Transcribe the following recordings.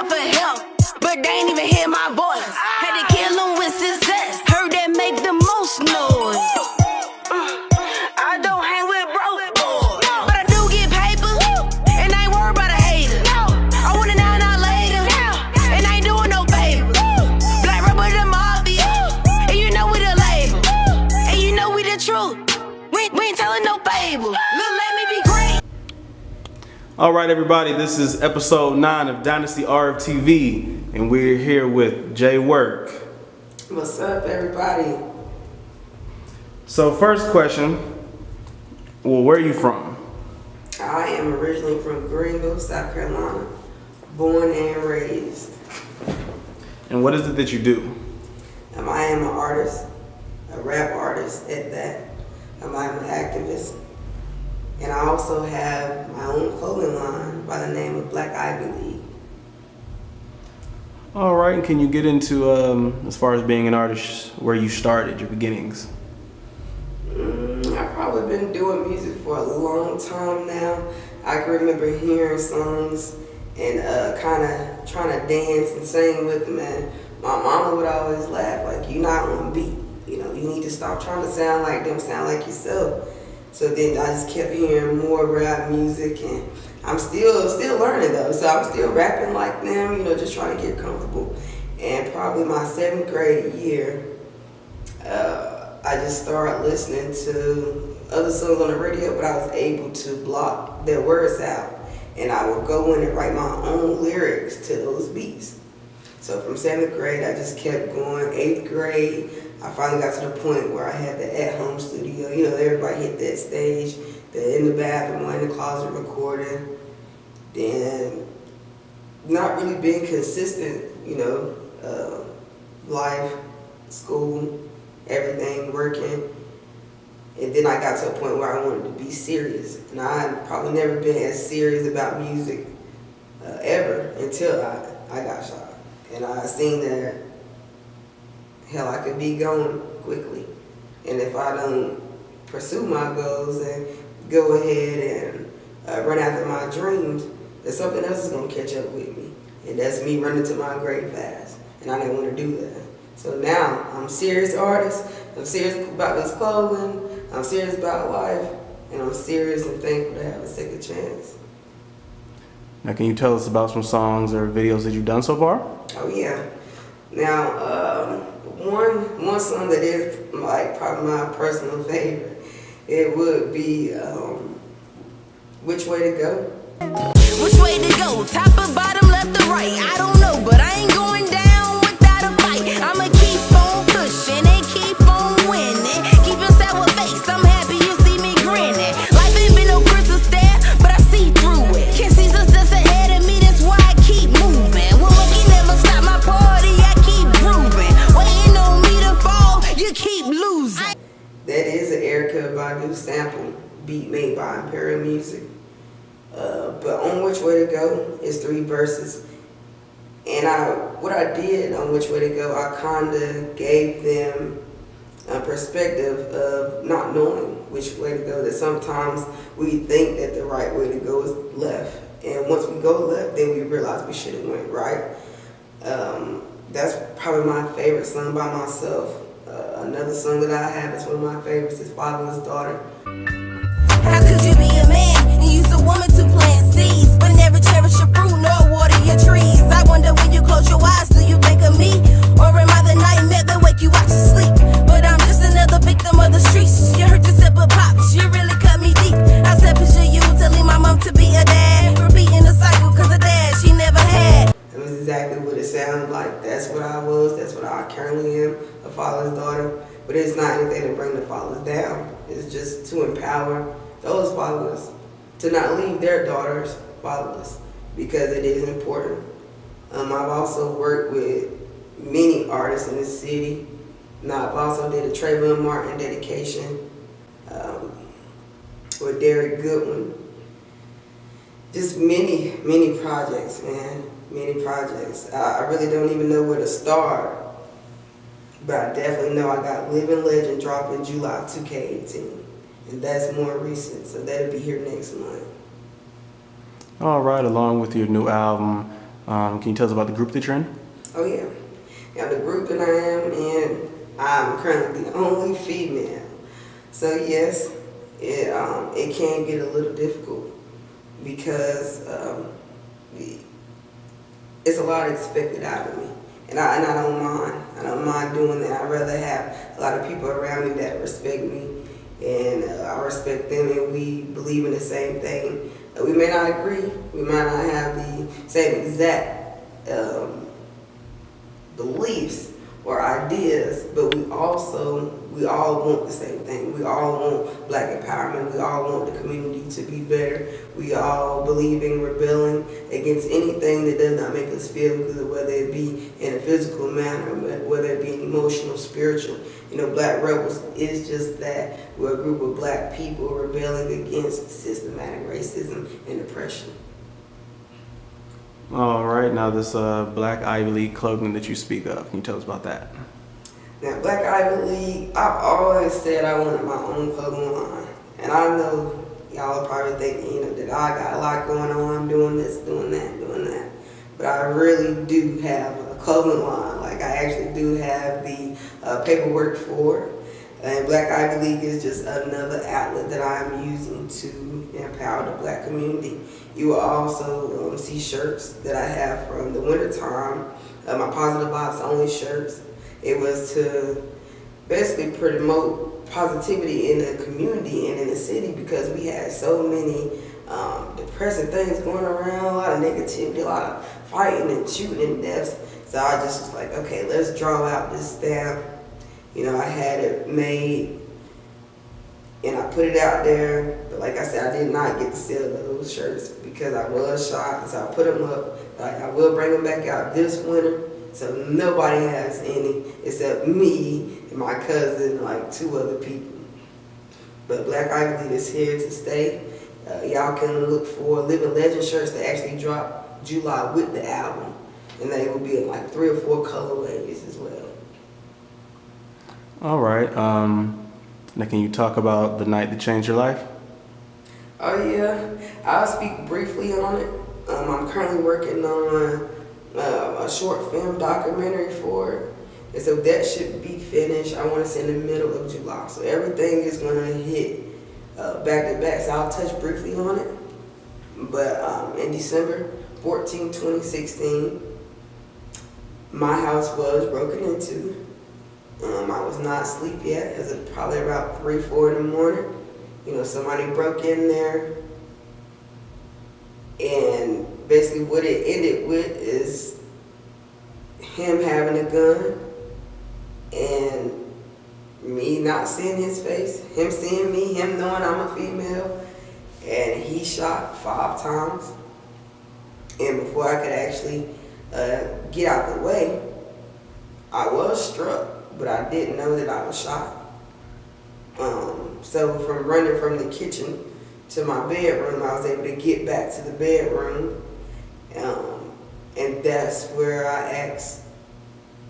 out for help, but they ain't even hear my voice. Had to kill them with success. Heard that make the most noise. I don't hang with broke boys, but I do get paper, and I ain't worried about a hater. I want it now, not later, and I ain't doing no favor. Black rubber the mafia, and you know we the label, and you know we the truth. We ain't telling no fable. Look, let me be great. Alright everybody, this is episode 9 of DynastyRFTV, and we're here with Jay Work. What's up, everybody? So first question, well, where are you from? I am originally from Greenville, South Carolina, born and raised. And what is it that you do? I am an artist, a rap artist at that. I'm an activist. And I also have my own clothing line by the name of Black Ivy League. All right, and can you get into, as far as being an artist, where you started, your beginnings? I've probably been doing music for a long time now. I can remember hearing songs and kind of trying to dance and sing with them. And my mama would always laugh, like, you're not on beat. You know, you need to stop trying to sound like them, sound like yourself. So then I just kept hearing more rap music, and I'm still learning though. So I'm still rapping like them, you know, just trying to get comfortable. And probably my 7th grade year, I just started listening to other songs on the radio, but I was able to block their words out, and I would go in and write my own lyrics to those beats. So from 7th grade, I just kept going. 8th grade, I finally got to the point where I had the at-home studio. You know, everybody hit that stage. They're in the bathroom or in the closet recording. Then, not really being consistent, you know, life, school, everything, working. And then I got to a point where I wanted to be serious. And I had probably never been as serious about music ever until I got shot. And I seen that, hell, I could be gone quickly. And if I don't pursue my goals and go ahead and run after my dreams, then something else is going to catch up with me. And that's me running to my grave fast. And I didn't want to do that. So now, I'm a serious artist. I'm serious about this clothing. I'm serious about life. And I'm serious and thankful to have a second chance. Now can you tell us about some songs or videos that you've done so far? Oh yeah. Now, one song that is like probably my personal favorite, it would be Which Way to Go. Which way to go? Top or bottom, left or right? I don't know, but I ain't going down without a fight. I'ma keep on pushing and keep on winning. Keep a sour face, I'm happy you see me grinning. Life ain't been no crystal stair, but I see through it. Can't see success ahead of me, that's why I keep moving. Well, lucky never stop my party, I keep grooving. Waiting on me to fall, you keep losing. That is an Erykah Badu sample, beat made by Imperial Music. But on Which Way to Go is 3 verses. And what I did on Which Way to Go, I kind of gave them a perspective of not knowing which way to go. That sometimes we think that the right way to go is left. And once we go left, then we realize we should have went right. That's probably my favorite song by myself. Another song that I have is one of my favorites is Fatherless Daughter. How could you be a man and use a woman to plant seeds, but never cherish your fruit nor water your trees? I wonder when you close your eyes, do you think of me? Or am I the nightmare that wake you out to sleep? But I'm just another victim of the streets. You hurt yourself but pops, you really cut me deep. I said picture you telling my mom to be a dad, repeating the cycle cause a dad she never had. It was exactly what it sounded like. That's what I was, that's what I currently am, a fatherless daughter. But it's not anything to bring the fathers down. It's just to empower those fathers to not leave their daughters fatherless, because it is important. I've also worked with many artists in the city. Now I've also did a Trayvon Martin dedication with Derek Goodwin. Just many projects, man, many projects. I really don't even know where to start, but I definitely know I got Living Legend dropping July 2K18. And that's more recent, so that'll be here next month. All right, along with your new album, Can you tell us about the group that you're in? Oh yeah. Now the group that I am in, I'm currently the only female. So yes, it can get a little difficult because it's a lot expected out of me. And I don't mind. I don't mind doing that. I'd rather have a lot of people around me that respect me, and I respect them, and we believe in the same thing. We may not agree. We might not have the same exact beliefs or ideas, but we all want the same thing. We all want black empowerment. We all want the community to be better. We all believe in rebelling against anything that does not make us feel good, whether it be in a physical manner, whether it be an emotional, spiritual. You know, Black Rebels is just that. We're a group of black people rebelling against systematic racism and oppression. All right, now this Black Ivy League clothing that you speak of, can you tell us about that? Now, Black Ivy League, I've always said I wanted my own clothing line. And I know y'all are probably thinking, that I got a lot going on, doing this, doing that. But I really do have a clothing line. Like, I actually do have the paperwork for it. And Black Ivy League is just another outlet that I'm using to empower the black community. You will also see shirts that I have from the wintertime, my Positive Vibes Only shirts. It was to basically promote positivity in the community and in the city because we had so many depressing things going around, a lot of negativity, a lot of fighting and shooting and deaths. So I just was like, okay, let's draw out this stamp. I had it made and I put it out there. But like I said, I did not get to sell those shirts because I was shot. So I put them up. I will bring them back out this winter. So nobody has any except me and my cousin and like 2 other people. But Black Ivy League is here to stay. Y'all can look for Living Legend shirts that actually drop July with the album. And they will be in like 3 or 4 colorways as well. All right. Now can you talk about the night that changed your life? Oh yeah, I'll speak briefly on it. I'm currently working on a short film documentary for it. And so that should be finished, I want to say in the middle of July. So everything is going to hit back to back. So I'll touch briefly on it. But in December 14, 2016, my house was broken into. I was not asleep yet. It was probably about 3, 4 in the morning. Somebody broke in there. And basically what it ended with is him having a gun and me not seeing his face, him seeing me, him knowing I'm a female, and he shot 5 times. And before I could actually get out the way, I was struck, but I didn't know that I was shot. So from running from the kitchen to my bedroom, I was able to get back to the bedroom. And that's where I asked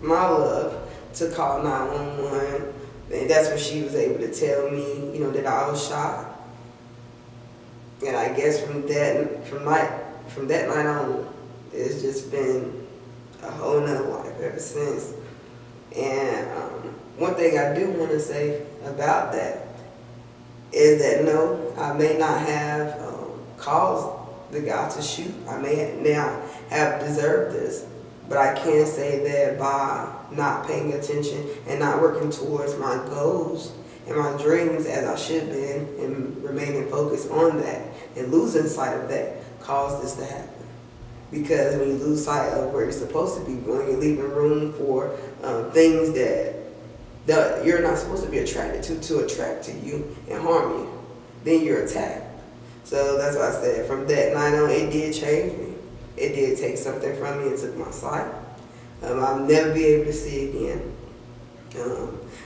my love to call 911. And that's when she was able to tell me, that I was shot. And I guess from that night on, it's just been a whole nother life ever since. And one thing I do want to say about that is that no, I may not have caused the guy to shoot. I may now have deserved this, but I can say that by not paying attention and not working towards my goals and my dreams as I should be and remaining focused on that and losing sight of that caused this to happen. Because when you lose sight of where you're supposed to be going, you're leaving room for things that you're not supposed to be attracted to attract to you and harm you. Then you're attacked. So that's why I said from that night on, it did change me. It did take something from me. It took my sight. I'll never be able to see again.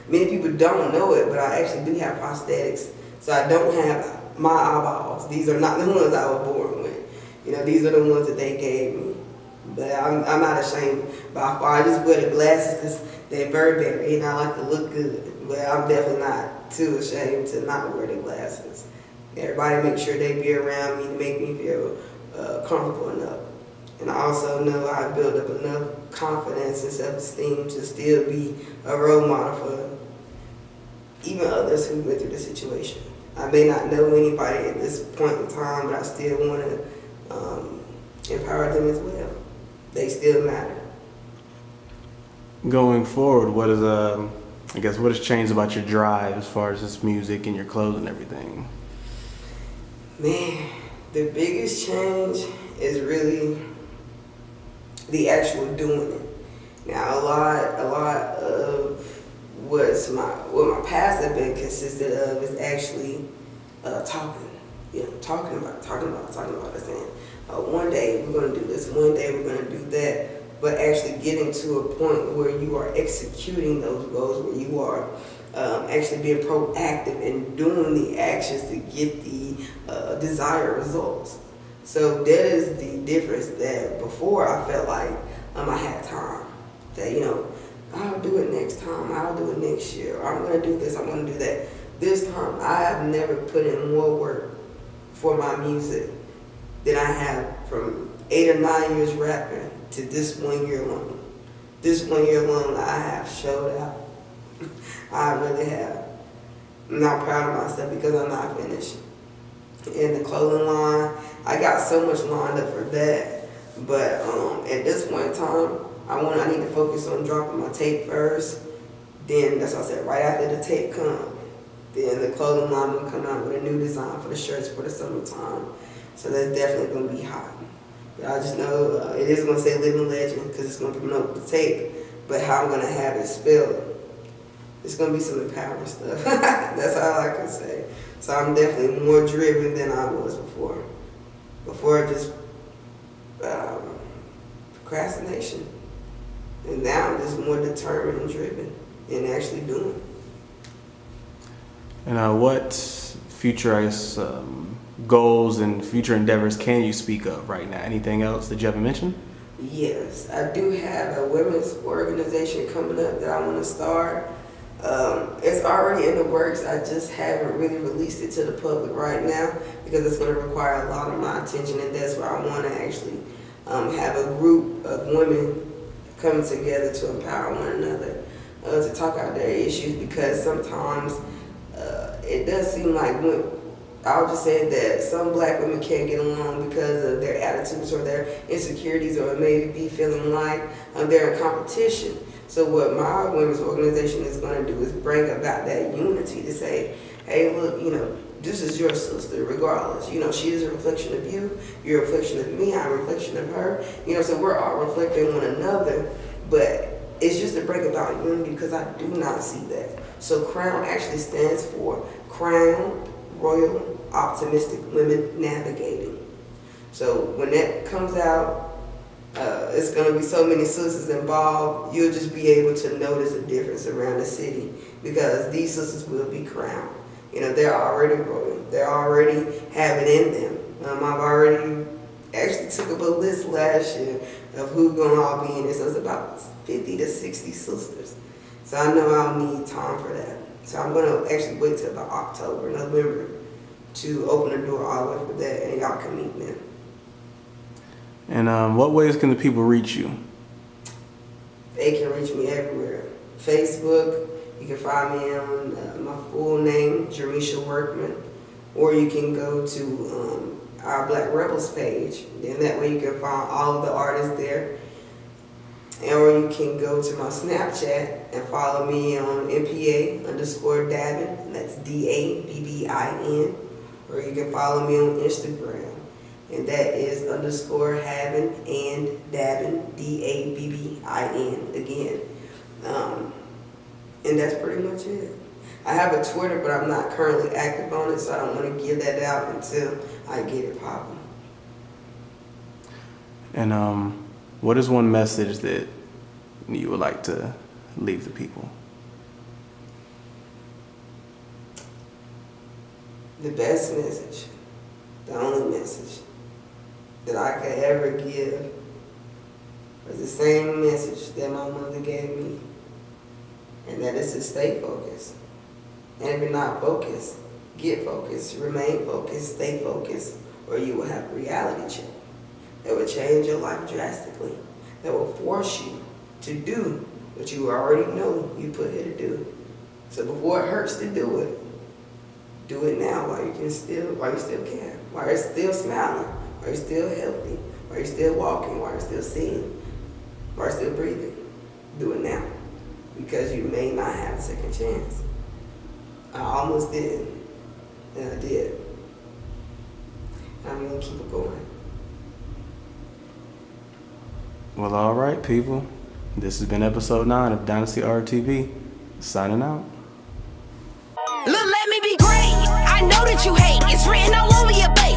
Many people don't know it, but I actually do have prosthetics. So I don't have my eyeballs. These are not the ones I was born with. These are the ones that they gave me. But I'm not ashamed by far. I just wear the glasses because they're Burberry and I like to look good. But I'm definitely not too ashamed to not wear the glasses. Everybody make sure they be around me to make me feel comfortable enough. And I also know I built up enough confidence and self-esteem to still be a role model for even others who went through the situation. I may not know anybody at this point in time, but I still want to empower them as well. They still matter. Going forward, what is what has changed about your drive as far as this music and your clothes and everything? Man, the biggest change is really the actual doing it. Now, a lot of what my past has been consisted of is actually talking. Talking about it, saying, one day we're going to do this, one day we're going to do that. But actually getting to a point where you are executing those goals, where you are actually being proactive and doing the actions to get the desired results. So that is the difference. That before I felt like I had time. That, I'll do it next time, I'll do it next year, or I'm going to do this, I'm going to do that. This time, I have never put in more work for my music than I have from 8 or 9 years rapping to this 1 year long. This 1 year long, I have showed out. I really have. I'm not proud of myself because I'm not finished. In the clothing line, I got so much lined up for that. But at this point in time, I need to focus on dropping my tape first. Then, that's what I said, right after the tape comes, then the clothing line will come out with a new design for the shirts for the summertime. So that's definitely going to be hot. But I just know it is going to say Living Legend because it's going to promote the tape. But how I'm going to have it spelled, it's going to be some empowering stuff. That's all I can say. So I'm definitely more driven than I was before. Before, just procrastination. And now I'm just more determined and driven and actually doing. And what future, goals and future endeavors can you speak of right now? Anything else that you haven't mentioned? Yes, I do have a women's organization coming up that I want to start. It's already in the works. I just haven't really released it to the public right now because it's going to require a lot of my attention, and that's why I want to actually have a group of women coming together to empower one another, to talk out their issues, because sometimes it does seem like I'll just say that some black women can't get along because of their attitudes or their insecurities, or maybe feeling like they're in competition. So what my women's organization is going to do is bring about that unity to say, hey, look, this is your sister regardless. She is a reflection of you, you're a reflection of me, I'm a reflection of her. So we're all reflecting one another, but it's just to bring about unity because I do not see that. So CROWN actually stands for Crown Royal Optimistic Women Navigating. So when that comes out, it's going to be so many sisters involved, you'll just be able to notice a difference around the city because these sisters will be crowned. They're already royal. They already have it in them. I've already actually took up a list last year of who's going to all be in it. So it's about 50 to 60 sisters. So I know I'll need time for that. So I'm going to actually wait till about October, November to open the door all the way for that, and y'all can meet me. And what ways can the people reach you? They can reach me everywhere. Facebook, you can find me on my full name, Jermisha Workman, or you can go to our Black Rebels page. Then that way you can find all of the artists there. Or you can go to my Snapchat and follow me on MPA_Dabbin, and that's DABBIN. Or you can follow me on Instagram, and that is _Havin and Dabbin, DABBIN again. And that's pretty much it. I have a Twitter, but I'm not currently active on it, so I don't want to give that out until I get it popping. And what is one message that you would like to leave the people? The best message, the only message that I could ever give was the same message that my mother gave me, and that is to stay focused. And if you're not focused, get focused, remain focused, stay focused, or you will have a reality check. that will change your life drastically, that will force you to do what you already know you put here to do. So before it hurts to do it now while you still can, while you're still smiling, while you're still healthy, while you're still walking, while you're still seeing, while you're still breathing. Do it now, because you may not have a second chance. I almost did, and I did. I'm gonna keep it going. Well, all right, people. This has been episode 9 of DynastyRFTV. Signing out. Look, let me be great. I know that you hate. It's written all over your face.